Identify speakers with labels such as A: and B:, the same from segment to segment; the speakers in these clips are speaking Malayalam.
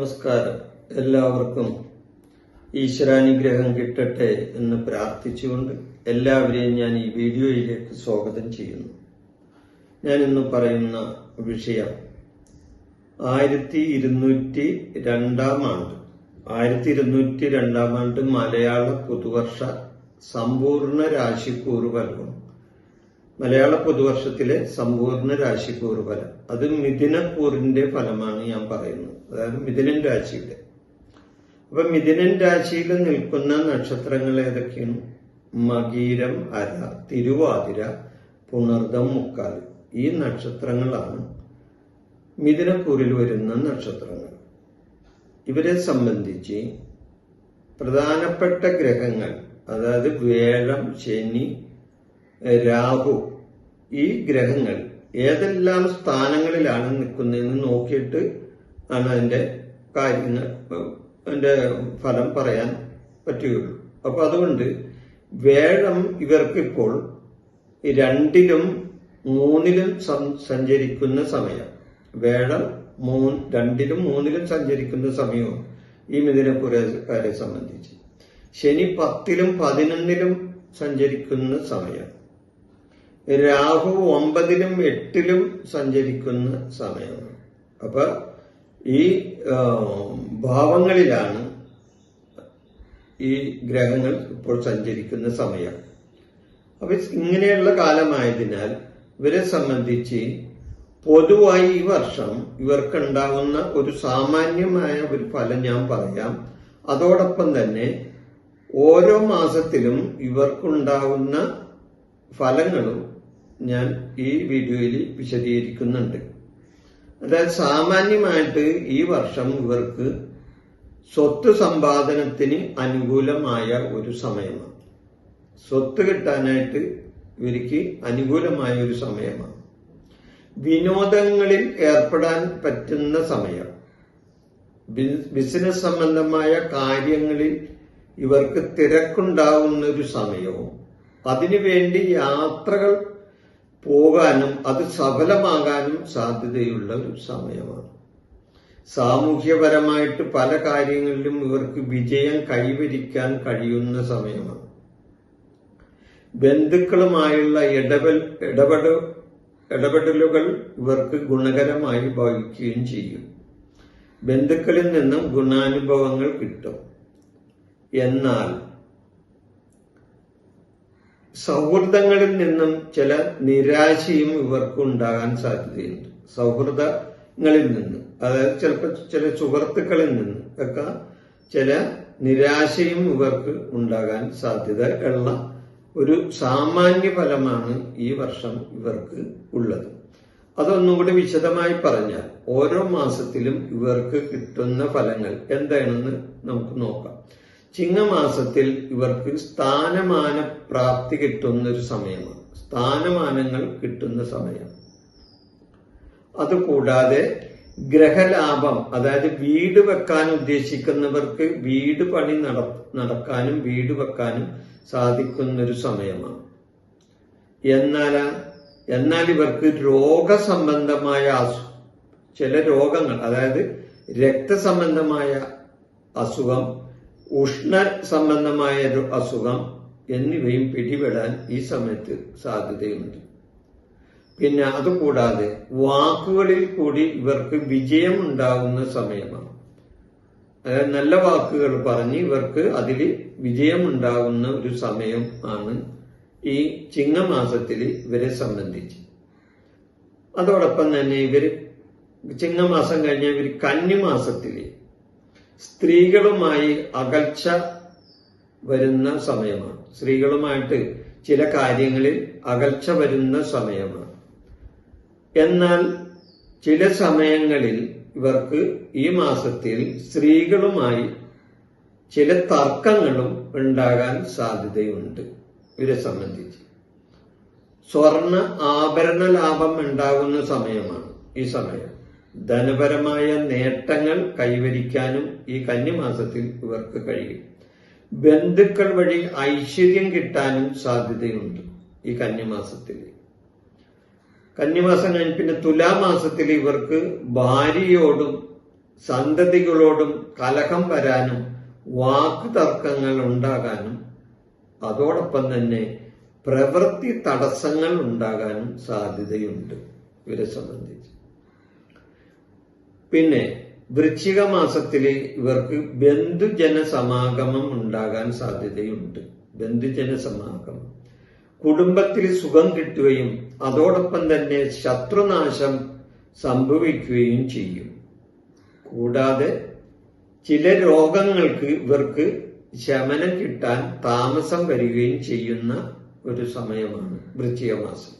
A: നമസ്കാരം. എല്ലാവർക്കും ഈശ്വരാനുഗ്രഹം കിട്ടട്ടെ എന്ന് പ്രാർത്ഥിച്ചുകൊണ്ട് എല്ലാവരെയും ഞാൻ ഈ വീഡിയോയിലേക്ക് സ്വാഗതം ചെയ്യുന്നു. ഞാൻ ഇന്ന് പറയുന്ന വിഷയം 1202 ആണ്ട് മലയാള പുതുവർഷ സമ്പൂർണ്ണ രാശിക്കൂറ് ഫലം. മലയാള പുതുവർഷത്തിലെ സമ്പൂർണ്ണ രാശിക്കൂറ് ഫലം, അത് മിഥുനക്കൂറിന്റെ ഫലമാണ് ഞാൻ പറയുന്നത്. അതായത് മിഥുനൻ രാശിയുടെ. അപ്പൊ മിഥുനൻ രാശിയിൽ നിൽക്കുന്ന നക്ഷത്രങ്ങൾ ഏതൊക്കെയാണ്? മകീരം, അര, തിരുവാതിര, പുണർദം, മുക്കാൽ. ഈ നക്ഷത്രങ്ങളാണ് മിഥുനക്കൂറിൽ വരുന്ന നക്ഷത്രങ്ങൾ. ഇവരെ സംബന്ധിച്ച് പ്രധാനപ്പെട്ട ഗ്രഹങ്ങൾ, അതായത് വ്യാഴം, ശനി, രാഹു, ഈ ഗ്രഹങ്ങൾ ഏതെല്ലാം സ്ഥാനങ്ങളിലാണ് നിൽക്കുന്നതെന്ന് നോക്കിയിട്ട് ആണ് അതിന്റെ കാര്യങ്ങൾ, അതിന്റെ ഫലം പറയാൻ പറ്റുകയുള്ളൂ. അപ്പൊ അതുകൊണ്ട് വ്യാഴം ഇവർക്കിപ്പോൾ 2ലും 3ലും സഞ്ചരിക്കുന്ന സമയം. വ്യാഴം 2ലും 3ലും സഞ്ചരിക്കുന്ന സമയവും ഈ മിഥുനക്കൂറുകാരെ സംബന്ധിച്ച്. ശനി 10ലും 11ലും സഞ്ചരിക്കുന്ന സമയം. രാഹു 9ലും 8ലും സഞ്ചരിക്കുന്ന സമയമാണ്. അപ്പൊ ഈ ഭാവങ്ങളിലാണ് ഈ ഗ്രഹങ്ങൾ ഇപ്പോൾ സഞ്ചരിക്കുന്ന സമയം. അപ്പൊ ഇങ്ങനെയുള്ള കാലമായതിനാൽ ഇവരെ സംബന്ധിച്ച് പൊതുവായി ഈ വർഷം ഇവർക്കുണ്ടാകുന്ന ഒരു സാമാന്യമായ ഒരു ഫലം ഞാൻ പറയാം. അതോടൊപ്പം തന്നെ ഓരോ മാസത്തിലും ഇവർക്കുണ്ടാകുന്ന ഫലങ്ങളും ഞാൻ ഈ വീഡിയോയിൽ വിശദീകരിക്കുന്നുണ്ട്. അതായത് സാമാന്യമായിട്ട് ഈ വർഷം ഇവർക്ക് സ്വത്ത് സമ്പാദനത്തിന് അനുകൂലമായ ഒരു സമയമാണ്. സ്വത്ത് കിട്ടാനായിട്ട് ഇവർക്ക് അനുകൂലമായ ഒരു സമയമാണ്. വിനോദങ്ങളിൽ ഏർപ്പെടാൻ പറ്റുന്ന സമയം. ബിസിനസ് സംബന്ധമായ കാര്യങ്ങളിൽ ഇവർക്ക് തിരക്കുണ്ടാവുന്ന ഒരു സമയവും അതിനുവേണ്ടി യാത്രകൾ പോകാനും അത് സഫലമാകാനും സാധ്യതയുള്ള ഒരു സമയമാണ്. സാമൂഹ്യപരമായിട്ട് പല കാര്യങ്ങളിലും ഇവർക്ക് വിജയം കൈവരിക്കാൻ കഴിയുന്ന സമയമാണ്. ബന്ധുക്കളുമായുള്ള ഇടപെടലുകൾ ഇവർക്ക് ഗുണകരമായി ഭവിക്കുകയും ചെയ്യും. ബന്ധുക്കളിൽ നിന്നും ഗുണാനുഭവങ്ങൾ കിട്ടും. എന്നാൽ സൗഹൃദങ്ങളിൽ നിന്നും ചില നിരാശയും ഇവർക്ക് ഉണ്ടാകാൻ സാധ്യതയുണ്ട്. സൗഹൃദങ്ങളിൽ നിന്ന്, അതായത് ചിലപ്പോൾ ചില സുഹൃത്തുക്കളിൽ നിന്ന് ഒക്കെ ചില നിരാശയും ഇവർക്ക് ഉണ്ടാകാൻ സാധ്യത ഉള്ള ഒരു സാമാന്യ ഫലമാണ് ഈ വർഷം ഇവർക്ക് ഉള്ളത്. അതൊന്നുകൂടി വിശദമായി പറഞ്ഞാൽ ഓരോ മാസത്തിലും ഇവർക്ക് കിട്ടുന്ന ഫലങ്ങൾ എന്താണെന്ന് നമുക്ക് നോക്കാം. ചിങ്ങമാസത്തിൽ ഇവർക്ക് സ്ഥാനമാന പ്രാപ്തി കിട്ടുന്ന ഒരു സമയമാണ്. സ്ഥാനമാനങ്ങൾ കിട്ടുന്ന സമയം. അതുകൂടാതെ ഗ്രഹലാഭം, അതായത് വീട് വെക്കാൻ ഉദ്ദേശിക്കുന്നവർക്ക് വീട് പണി നടക്കാനും വീട് വെക്കാനും സാധിക്കുന്ന ഒരു സമയമാണ്. എന്നാൽ ഇവർക്ക് രോഗസംബന്ധമായ ചില രോഗങ്ങൾ, അതായത് രക്തസംബന്ധമായ അസുഖം, ഉഷ്ണ സംബന്ധമായ അസുഖം എന്നിവയും പിടിപെടാൻ ഈ സമയത്ത് സാധ്യതയുണ്ട്. പിന്നെ അതുകൂടാതെ വാക്കുകളിൽ കൂടി ഇവർക്ക് വിജയം ഉണ്ടാകുന്ന സമയമാണ്. അതായത് നല്ല വാക്കുകൾ പറഞ്ഞ് ഇവർക്ക് അതിൽ വിജയം ഉണ്ടാകുന്ന ഒരു സമയം ആണ് ഈ ചിങ്ങമാസത്തിൽ ഇവരെ സംബന്ധിച്ച്. അതോടൊപ്പം തന്നെ ഇവര് ചിങ്ങമാസം കഴിഞ്ഞ ഇവർ കന്നിമാസത്തില് സ്ത്രീകളുമായി അകൽച്ച വരുന്ന സമയമാണ്. സ്ത്രീകളുമായിട്ട് ചില കാര്യങ്ങളിൽ അകൽച്ച വരുന്ന സമയമാണ്. എന്നാൽ ചില സമയങ്ങളിൽ ഇവർക്ക് ഈ മാസത്തിൽ സ്ത്രീകളുമായി ചില തർക്കങ്ങളും ഉണ്ടാകാൻ സാധ്യതയുണ്ട്. ഇവരെ സംബന്ധിച്ച് സ്വർണ ആഭരണ ലാഭം ഉണ്ടാകുന്ന സമയമാണ് ഈ സമയം. ധനപരമായ നേട്ടങ്ങൾ കൈവരിക്കാനും ഈ കന്നിമാസത്തിൽ ഇവർക്ക് കഴിയും. ബന്ധുക്കൾ വഴി ഐശ്വര്യം കിട്ടാനും സാധ്യതയുണ്ട് ഈ കന്നിമാസത്തിൽ. കന്നിമാസം കഴിഞ്ഞ് പിന്നെ തുലാമാസത്തിൽ ഇവർക്ക് ഭാര്യയോടും സന്തതികളോടും കലഹം വരാനും വാക്ക് തർക്കങ്ങൾ ഉണ്ടാകാനും അതോടൊപ്പം തന്നെ പ്രവൃത്തി തടസ്സങ്ങൾ ഉണ്ടാകാനും സാധ്യതയുണ്ട് ഇവരെ സംബന്ധിച്ച്. പിന്നെ വൃശ്ചിക മാസത്തില് ഇവർക്ക് ബന്ധുജന സമാഗമം ഉണ്ടാകാൻ സാധ്യതയുണ്ട്. ബന്ധുജന സമാഗമം കുടുംബത്തിൽ സുഖം കിട്ടുകയും അതോടൊപ്പം തന്നെ ശത്രുനാശം സംഭവിക്കുകയും ചെയ്യും. കൂടാതെ ചില രോഗങ്ങൾക്ക് ഇവർക്ക് ശമനം കിട്ടാൻ താമസം വരികയും ചെയ്യുന്ന ഒരു സമയമാണ് വൃശ്ചിക മാസം.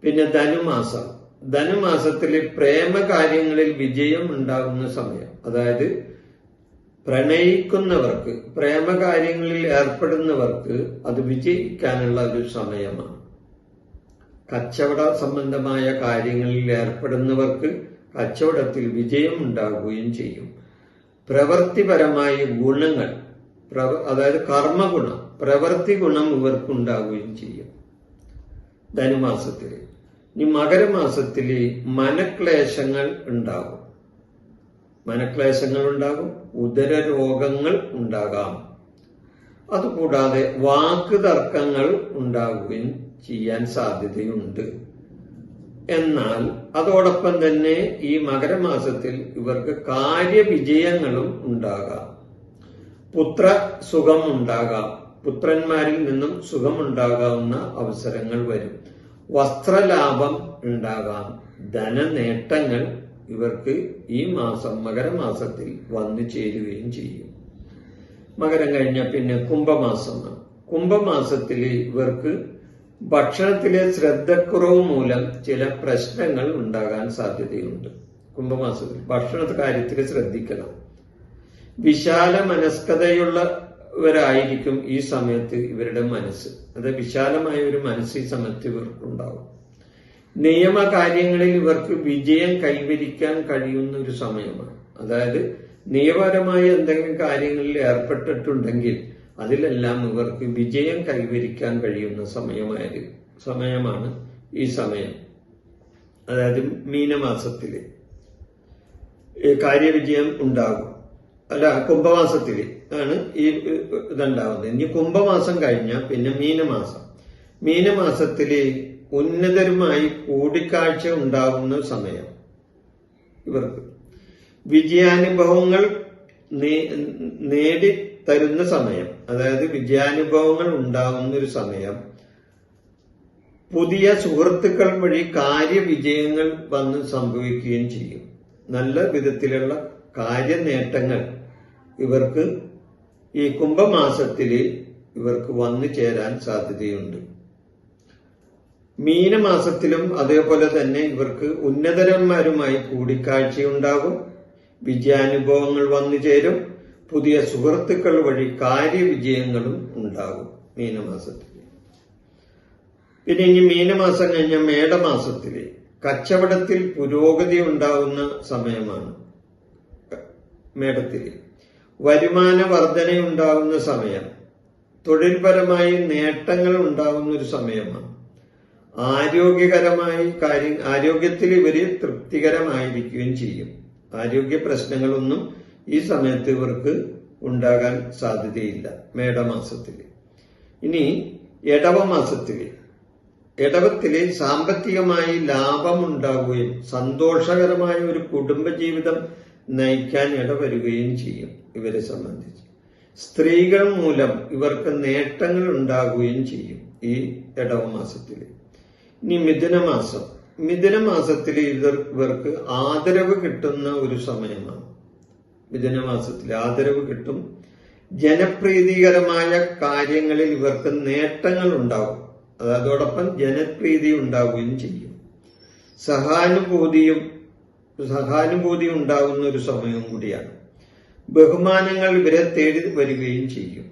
A: പിന്നെ ധനുമാസം. ധനുമാസത്തില് പ്രേമകാര്യങ്ങളിൽ വിജയം ഉണ്ടാകുന്ന സമയം. അതായത് പ്രണയിക്കുന്നവർക്ക്, പ്രേമകാര്യങ്ങളിൽ ഏർപ്പെടുന്നവർക്ക് അത് വിജയിക്കാനുള്ള ഒരു സമയമാണ്. കച്ചവട സംബന്ധമായ കാര്യങ്ങളിൽ ഏർപ്പെടുന്നവർക്ക് കച്ചവടത്തിൽ വിജയം ഉണ്ടാകുകയും ചെയ്യും. പ്രവൃത്തിപരമായ ഗുണങ്ങൾ, അതായത് കർമ്മഗുണം, പ്രവൃത്തി ഗുണം ഇവർക്കുണ്ടാകുകയും ചെയ്യും ധനുമാസത്തില്. ഇനി മകരമാസത്തില് മനക്ലേശങ്ങൾ ഉണ്ടാകും. മനക്ലേശങ്ങൾ ഉണ്ടാകും, ഉദരരോഗങ്ങൾ ഉണ്ടാകാം. അതുകൂടാതെ വാക്ക് തർക്കങ്ങൾ ഉണ്ടാകുകയും ചെയ്യാൻ സാധ്യതയുണ്ട്. എന്നാൽ അതോടൊപ്പം തന്നെ ഈ മകരമാസത്തിൽ ഇവർക്ക് കാര്യവിജയങ്ങളും ഉണ്ടാകാം. പുത്ര സുഖം ഉണ്ടാകാം, പുത്രന്മാരിൽ നിന്നും സുഖമുണ്ടാകാവുന്ന അവസരങ്ങൾ വരും. വസ്ത്രലാഭം ഉണ്ടാകാം, ധനനേട്ടങ്ങൾ ഇവർക്ക് ഈ മാസം മകരമാസത്തിൽ വന്നു ചേരുകയും ചെയ്യും. മകരം കഴിഞ്ഞ പിന്നെ കുംഭമാസമാണ്. കുംഭമാസത്തിൽ ഇവർക്ക് ഭക്ഷണത്തിലെ ശ്രദ്ധക്കുറവ് മൂലം ചില പ്രശ്നങ്ങൾ ഉണ്ടാകാൻ സാധ്യതയുണ്ട്. കുംഭമാസത്തിൽ ഭക്ഷണ കാര്യത്തിൽ ശ്രദ്ധിക്കണം. വിശാല മനസ്കതയുള്ളവരായിരിക്കും ഈ സമയത്ത് ഇവരുടെ മനസ്സ്. അത് വിശാലമായ ഒരു മനസ്സ് ഈ സമയത്ത് ഇവർക്കുണ്ടാവും. നിയമകാര്യങ്ങളിൽ ഇവർക്ക് വിജയം കൈവരിക്കാൻ കഴിയുന്ന ഒരു സമയമാണ്. അതായത് നിയമപരമായ എന്തെങ്കിലും കാര്യങ്ങളിൽ ഏർപ്പെട്ടിട്ടുണ്ടെങ്കിൽ അതിലെല്ലാം ഇവർക്ക് വിജയം കൈവരിക്കാൻ കഴിയുന്ന സമയമാണ് ഈ സമയം. അതായത് മീനമാസത്തില് കാര്യവിജയം ഉണ്ടാകും. അല്ല, കുംഭമാസത്തില് ആണ് ഈ ഇതുണ്ടാവുന്നത്. ഇനി കുംഭമാസം കഴിഞ്ഞാൽ പിന്നെ മീനമാസം. മീനമാസത്തില് ഉന്നതരുമായി കൂടിക്കാഴ്ച ഉണ്ടാകുന്ന സമയം. ഇവർക്ക് വിജയാനുഭവങ്ങൾ നേടിത്തരുന്ന സമയം. അതായത് വിജയാനുഭവങ്ങൾ ഉണ്ടാകുന്ന ഒരു സമയം. പുതിയ സുഹൃത്തുക്കൾ വഴി കാര്യവിജയങ്ങൾ വന്ന് സംഭവിക്കുകയും ചെയ്യും. നല്ല വിധത്തിലുള്ള കാര്യനേട്ടങ്ങൾ ഇവർക്ക് ഈ കുംഭമാസത്തില് ഇവർക്ക് വന്നു ചേരാൻ സാധ്യതയുണ്ട്. മീനമാസത്തിലും അതേപോലെ തന്നെ ഇവർക്ക് ഉന്നതരന്മാരുമായി കൂടിക്കാഴ്ചയുണ്ടാകും, വിജയാനുഭവങ്ങൾ വന്നു ചേരും, പുതിയ സുഹൃത്തുക്കൾ വഴി കാര്യവിജയങ്ങളും ഉണ്ടാകും മീനമാസത്തിൽ. പിന്നെ ഇനി മീനമാസം കഴിഞ്ഞ മേടമാസത്തില് കച്ചവടത്തിൽ പുരോഗതി ഉണ്ടാകുന്ന സമയമാണ്. മേടത്തില് വരുമാന വർധനയുണ്ടാകുന്ന സമയം, തൊഴിൽപരമായി നേട്ടങ്ങൾ ഉണ്ടാകുന്ന ഒരു സമയമാണ്. ആരോഗ്യത്തിൽ ഇവര് തൃപ്തികരമായിരിക്കുകയും ചെയ്യും. ആരോഗ്യ പ്രശ്നങ്ങളൊന്നും ഈ സമയത്ത് ഇവർക്ക് ഉണ്ടാകാൻ സാധ്യതയില്ല മേടമാസത്തില്. ഇനി ഇടവത്തില് സാമ്പത്തികമായി ലാഭമുണ്ടാവുകയും സന്തോഷകരമായ ഒരു കുടുംബജീവിതം നയിക്കാൻ ഇടവരുകയും ചെയ്യും ഇവരെ സംബന്ധിച്ച്. സ്ത്രീകൾ മൂലം ഇവർക്ക് നേട്ടങ്ങൾ ഉണ്ടാകുകയും ചെയ്യും ഈ ഇടവമാസത്തില്. ഇനി മിഥുനമാസത്തിൽ ഇവർക്ക് ആദരവ് കിട്ടുന്ന ഒരു സമയമാണ്. മിഥുനമാസത്തിൽ ആദരവ് കിട്ടും. ജനപ്രീതികരമായ കാര്യങ്ങളിൽ ഇവർക്ക് നേട്ടങ്ങൾ ഉണ്ടാകും. അതോടൊപ്പം ജനപ്രീതി ഉണ്ടാവുകയും ചെയ്യും. സഹാനുഭൂതി ഉണ്ടാകുന്ന ഒരു സമയവും കൂടിയാണ്. ബഹുമാനങ്ങൾ ഇവരെ തേടി വരികയും ചെയ്യും.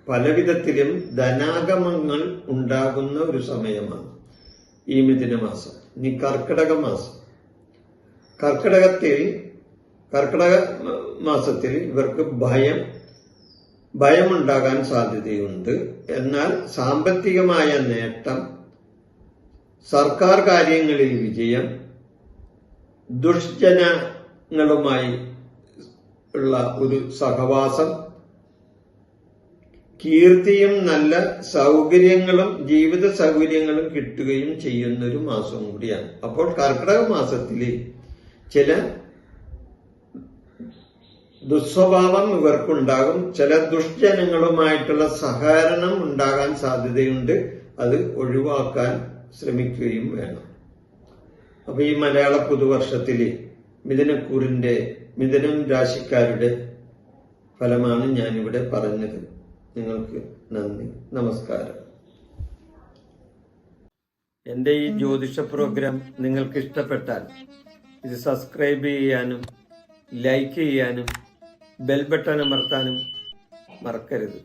A: പലവിധത്തിലും ധനാഗമങ്ങൾ ഉണ്ടാകുന്ന ഒരു സമയമാണ് ഈ മിഥുനമാസം. ഇനി കർക്കിടക മാസത്തിൽ ഇവർക്ക് ഭയമുണ്ടാകാൻ സാധ്യതയുണ്ട്. എന്നാൽ സാമ്പത്തികമായ നേട്ടം, സർക്കാർ കാര്യങ്ങളിൽ വിജയം, ദുഷ്ജന ങ്ങളുമായി ഉള്ള ഒരു സഹവാസം, കീർത്തിയും നല്ല സൗകര്യങ്ങളും ജീവിത സൗകര്യങ്ങളും കിട്ടുകയും ചെയ്യുന്ന ഒരു മാസം കൂടിയാണ്. അപ്പോൾ കർക്കിടക മാസത്തില് ചില ദുസ്വഭാവം ഇവർക്കുണ്ടാകും, ചില ദുഷ്ജനങ്ങളുമായിട്ടുള്ള സഹകരണം ഉണ്ടാകാൻ സാധ്യതയുണ്ട്. അത് ഒഴിവാക്കാൻ ശ്രമിക്കുകയും വേണം. അപ്പൊ ഈ മലയാള പുതുവർഷത്തില് മിഥുനം രാശിക്കാരുടെ ഫലമാണ് ഞാനിവിടെ പറഞ്ഞത്. നിങ്ങൾക്ക് നന്ദി, നമസ്കാരം. എൻ്റെ ഈ ജ്യോതിഷ പ്രോഗ്രാം നിങ്ങൾക്ക് ഇഷ്ടപ്പെട്ടാൽ ഇത് സബ്സ്ക്രൈബ് ചെയ്യാനും ലൈക്ക് ചെയ്യാനും ബെൽ ബട്ടൺ അമർത്താനും മറക്കരുത്.